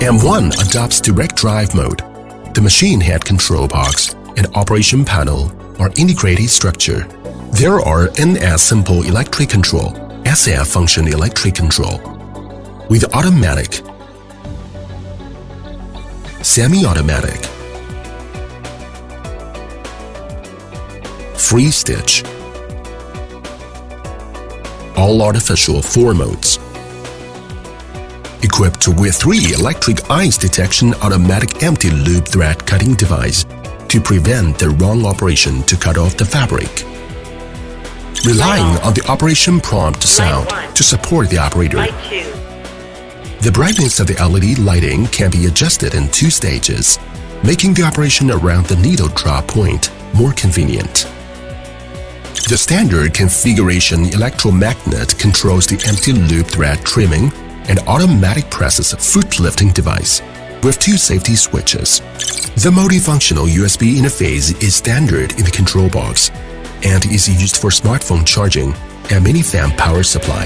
M1 adopts direct drive mode. The machine head control box and operation panel are integrated structure. There are NS simple electric control, SF function electric control, with automatic, semi-automatic, free stitch, all artificial 4 modes. Equipped with 3 electric ice detection automatic empty loop thread cutting device to prevent the wrong operation to cut off the fabric. Relying on the operation prompt sound to support the operator. The brightness of the LED lighting can be adjusted in 2 stages, making the operation around the needle drop point more convenient. The standard configuration electromagnet controls the empty loop thread trimming and automatic presses foot lifting device with 2 safety switches. The multifunctional USB interface is standard in the control box and is used for smartphone charging and mini fan power supply.